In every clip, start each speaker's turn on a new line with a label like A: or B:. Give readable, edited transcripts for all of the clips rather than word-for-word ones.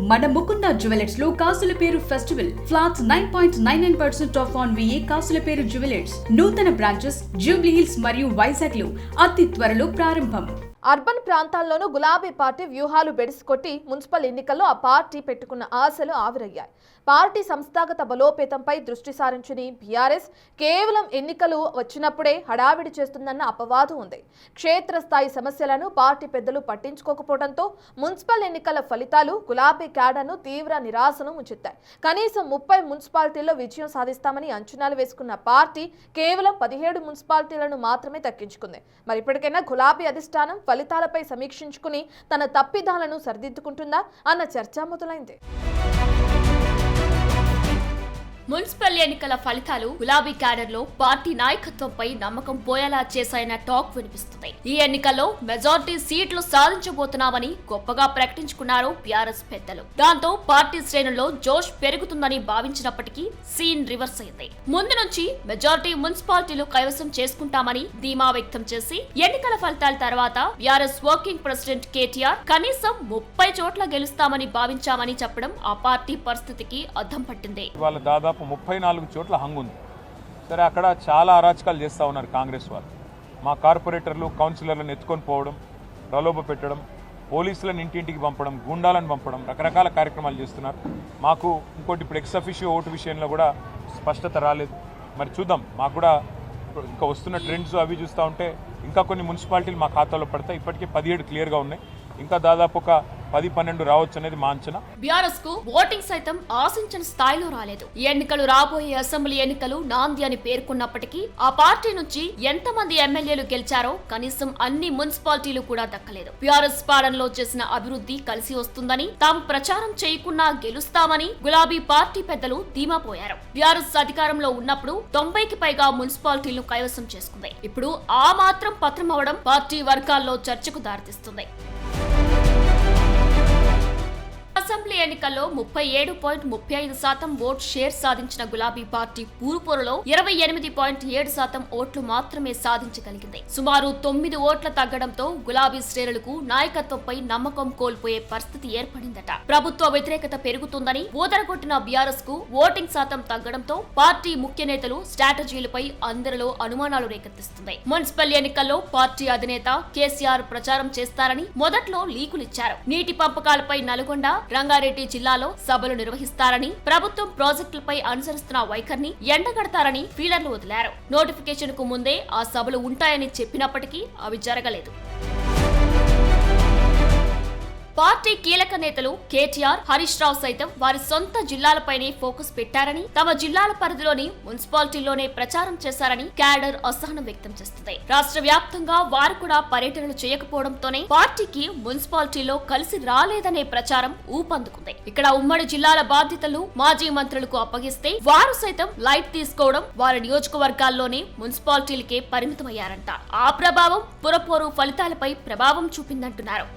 A: మన ముకుంద జ్యువెలర్స్ లో కాసుల పేరు festival flats 9.99% of on VA కాసుల పేరు జ్యువెలర్స్ నూతన బ్రాంచెస్ జూబ్లీ హిల్స్ మరియు వైజాగ్ లో అతి త్వరలో ప్రారంభం.
B: అర్బన్ ప్రాంతాల్లోనూ గులాబీ పార్టీ వ్యూహాలు బెడిసికొట్టి మున్సిపల్ ఎన్నికల్లో ఆ పార్టీ పెట్టుకున్న ఆశలు ఆవిరయ్యాయి. పార్టీ సంస్థాగత బలోపేతంపై దృష్టి సారించిన బీఆర్ఎస్ కేవలం ఎన్నికలు వచ్చినప్పుడే హడావిడి చేస్తుందన్న అపవాదు ఉంది. క్షేత్రస్థాయి సమస్యలను పార్టీ పెద్దలు పట్టించుకోకపోవడంతో మున్సిపల్ ఎన్నికల ఫలితాలు గులాబీ క్యాడర్ను తీవ్ర నిరాశను ముంచెత్తాయి. కనీసం 30 మున్సిపాలిటీల్లో విజయం సాధిస్తామని అంచనాలు వేసుకున్న పార్టీ కేవలం 17 మున్సిపాలిటీలను మాత్రమే దక్కించుకుంది. మరి ఇప్పటికైనా గులాబీ అధిష్టానం ఫలితాలపై సమీక్షించుకుని తన తప్పిదాలను సరిదిద్దుకుంటుందా అన్న చర్చ మొదలైంది.
C: మున్సిపల్ ఎన్నికల ఫలితాలు గులాబీ క్యాడర్ లో పార్టీ నాయకత్వంపై నమ్మకం పోయేలా చేశాయన్న టాక్ వినిపిస్తుంది. ఈ ఎన్నికల్లో మెజారిటీ సీట్లు సాధించబోతున్నామని గొప్పగా ప్రకటించుకున్నారు బీఆర్ఎస్ పెద్దలు. దాంతో పార్టీ శ్రేణుల్లో జోష్ పెరుగుతుందని భావించినప్పటికీ సీన్ రివర్స్ అయింది. ముందు నుంచి మెజారిటీ మున్సిపాలిటీలు కైవసం చేసుకుంటామని ధీమా వ్యక్తం చేసి ఎన్నికల ఫలితాల తర్వాత బీఆర్ఎస్ వర్కింగ్ ప్రెసిడెంట్ కేటీఆర్ కనీసం 30 చోట్ల గెలుస్తామని భావించామని చెప్పడం ఆ పార్టీ పరిస్థితికి అద్దం పట్టింది.
D: 34 చోట్ల హంగుంది. సరే, అక్కడ చాలా అరాచకాలు చేస్తూ ఉన్నారు కాంగ్రెస్ వాళ్ళు. మా కార్పొరేటర్లు కౌన్సిలర్లను ఎత్తుకొని పోవడం, ప్రలోభ పెట్టడం, పోలీసులను ఇంటింటికి పంపడం, గుండాలను పంపడం, రకరకాల కార్యక్రమాలు చేస్తున్నారు. మాకు ఇంకోటి ఇప్పుడు ఎక్స్ అఫిషియో ఓటు విషయంలో కూడా స్పష్టత రాలేదు. మరి చూద్దాం. మాకు కూడా ఇంకా వస్తున్న ట్రెండ్స్ అవి చూస్తూ ఉంటే ఇంకా కొన్ని మున్సిపాలిటీలు మా ఖాతాలో పడతాయి. ఇప్పటికే 17 క్లియర్గా ఉన్నాయి. ఇంకా దాదాపు ఒక 10-12 రావచ్చు అనేది మా అంచనా.
C: బీఆర్ఎస్ కు ఓటింగ్ సైతం ఆశించిన స్థాయిలో రాలేదు. ఈ ఎన్నికలు రాబోయే అసెంబ్లీ ఎన్నికలు నాంది అని పేర్కొన్నప్పటికీ ఆ పార్టీ నుంచి ఎంతమంది ఎమ్మెల్యేలు గెలిచారో కనీసం అన్ని మున్సిపాలిటీలు కూడా దక్కలేదు. బీఆర్ఎస్ పాలనలో చేసిన అభివృద్ధి కలిసి వస్తుందని, తాము ప్రచారం చేయకున్నా గెలుస్తామని గులాబీ పార్టీ పెద్దలు ధీమా పోయారు. బీఆర్ఎస్ అధికారంలో ఉన్నప్పుడు 90కి పైగా మున్సిపాలిటీలను కైవసం చేసుకుంది. ఇప్పుడు ఆ మాత్రం పత్రం అవడం పార్టీ వర్గాల్లో చర్చకు దారితీస్తుంది. అసెంబ్లీ ఎన్నికల్లో 37.35% ఓట్ షేర్ సాధించిన గులాబీ పార్టీ పూర్వపోరులో 28.7% ఓట్లు మాత్రమే సాధించగలిగింది. సుమారు 9 ఓట్ల తగ్గడంతో గులాబీ శ్రేణులకు నాయకత్వంపై నమ్మకం కోల్పోయే పరిస్థితి ఏర్పడిందట. ప్రభుత్వ వ్యతిరేకత పెరుగుతుందని ఊదరగొట్టిన బీఆర్ఎస్ కు ఓటింగ్ శాతం తగ్గడంతో పార్టీ ముఖ్య నేతలు స్ట్రాటజీలపై అందరిలో అనుమానాలు రేకెత్తిస్తుంది. మున్సిపల్ ఎన్నికల్లో పార్టీ అధినేత కేసీఆర్ ప్రచారం చేస్తారని మొదట్లో లీకులిచ్చారు. నీటి పంపకాలపై నల్గొండ, రంగారెడ్డి జిల్లాలో సభలు నిర్వహిస్తారని, ప్రభుత్వం ప్రాజెక్టులపై అనుసరిస్తున్న వైఖరిని ఎండగడతారని ఫీలర్లు వదిలారు. నోటిఫికేషన్ కు ముందే ఆ సభలు ఉంటాయని చెప్పినప్పటికీ అవి జరగలేదు. పార్టీ కీలక నేతలు కేటీఆర్, హరీష్ రావు సైతం వారి సొంత జిల్లాలపైనే ఫోకస్ పెట్టారని, తమ జిల్లాల పరిధిలోని మున్సిపాలిటీల్లోనే ప్రచారం చేశారని క్యాడర్ అసహనం వ్యక్తం చేస్తుంది. రాష్ట్ర వ్యాప్తంగా వారు కూడా పర్యటనలు చేయకపోవడంతోనే పార్టీకి మున్సిపాలిటీలో కలిసి రాలేదనే ప్రచారం ఊపందుకుంది. ఇక్కడ ఉమ్మడి జిల్లాల బాధ్యతలు మాజీ మంత్రులకు అప్పగిస్తే వారు సైతం లైట్ తీసుకోవడం, వారి నియోజకవర్గాల్లోనే మున్సిపాలిటీలకే పరిమితమయ్యారంట. ఆ ప్రభావం పురపోరు ఫలితాలపై ప్రభావం చూపిందంటున్నారు.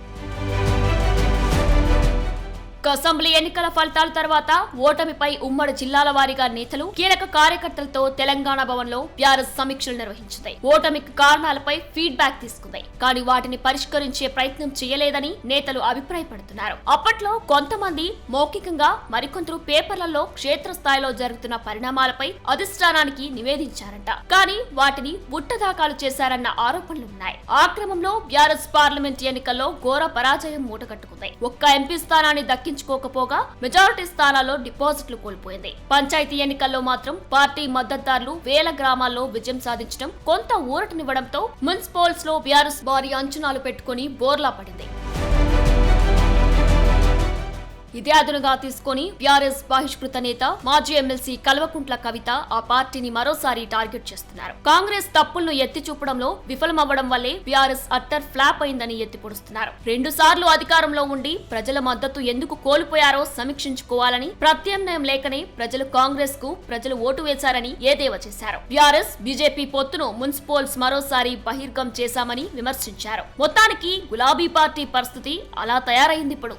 C: అసెంబ్లీ ఎన్నికల ఫలితాల తర్వాత ఓటమిపై ఉమ్మడి జిల్లాల వారీగా నేతలు, కీలక కార్యకర్తలతో తెలంగాణ భవన్ లో బీఆర్ఎస్ సమీక్షలు నిర్వహించింది. ఓటమికి కారణాలపై ఫీడ్బ్యాక్ తీసుకుంది. కానీ వాటిని పరిష్కరించే ప్రయత్నం చేయలేదని నేతలు అభిప్రాయపడుతున్నారు. అప్పట్లో కొంతమంది మౌఖికంగా, మరికొందరు పేపర్లలో క్షేత్రస్థాయిలో జరుగుతున్న పరిణామాలపై అధిష్టానానికి నివేదించారంట. కానీ వాటిని బుట్టదాఖలు చేశారన్న ఆరోపణలున్నాయి. ఆ క్రమంలో బీఆర్ఎస్ పార్లమెంట్ ఎన్నికల్లో ఘోర పరాజయం మూటగట్టుకుంది. ఒక్క ఎంపీ స్థానాన్ని దక్కించుకోకపోగా మెజారిటీ స్థానాల్లో డిపాజిట్లు కోల్పోయింది. పంచాయతీ ఎన్నికల్లో మాత్రం పార్టీ మద్దతుదారులు వేల గ్రామాల్లో విజయం సాధించడం కొంత ఊరటనివ్వడంతో మున్సిపల్స్ లో బీఆర్ఎస్ భారీ అంచనాలు పెట్టుకుని బోర్లా పడింది. ఇదే అదునుగా తీసుకుని బీఆర్ఎస్ బహిష్కృత నేత, మాజీ ఎమ్మెల్సీ కల్వకుంట్ల కవిత ఆ పార్టీని మరోసారి టార్గెట్ చేస్తున్నారు. కాంగ్రెస్ తప్పులను ఎత్తి చూపడంలో విఫలమవ్వడం వల్లే బీఆర్ఎస్ అట్టర్ ఫ్లాప్ అయిందని ఎత్తిపొడుస్తున్నారు. 2 సార్లు అధికారంలో ఉండి ప్రజల మద్దతు ఎందుకు కోల్పోయారో సమీక్షించుకోవాలని, ప్రత్యామ్నాయం లేకనే కాంగ్రెస్ కు ప్రజలు ఓటు వేశారని ఎద్దేవా చేశారు. బీఆర్ఎస్ బీజేపీ పొత్తును మున్సిపల్స్ మరోసారి బహిర్గం చేశామని విమర్శించారు. మొత్తానికి గులాబీ పార్టీ పరిస్థితి అలా తయారైంది ఇప్పుడు.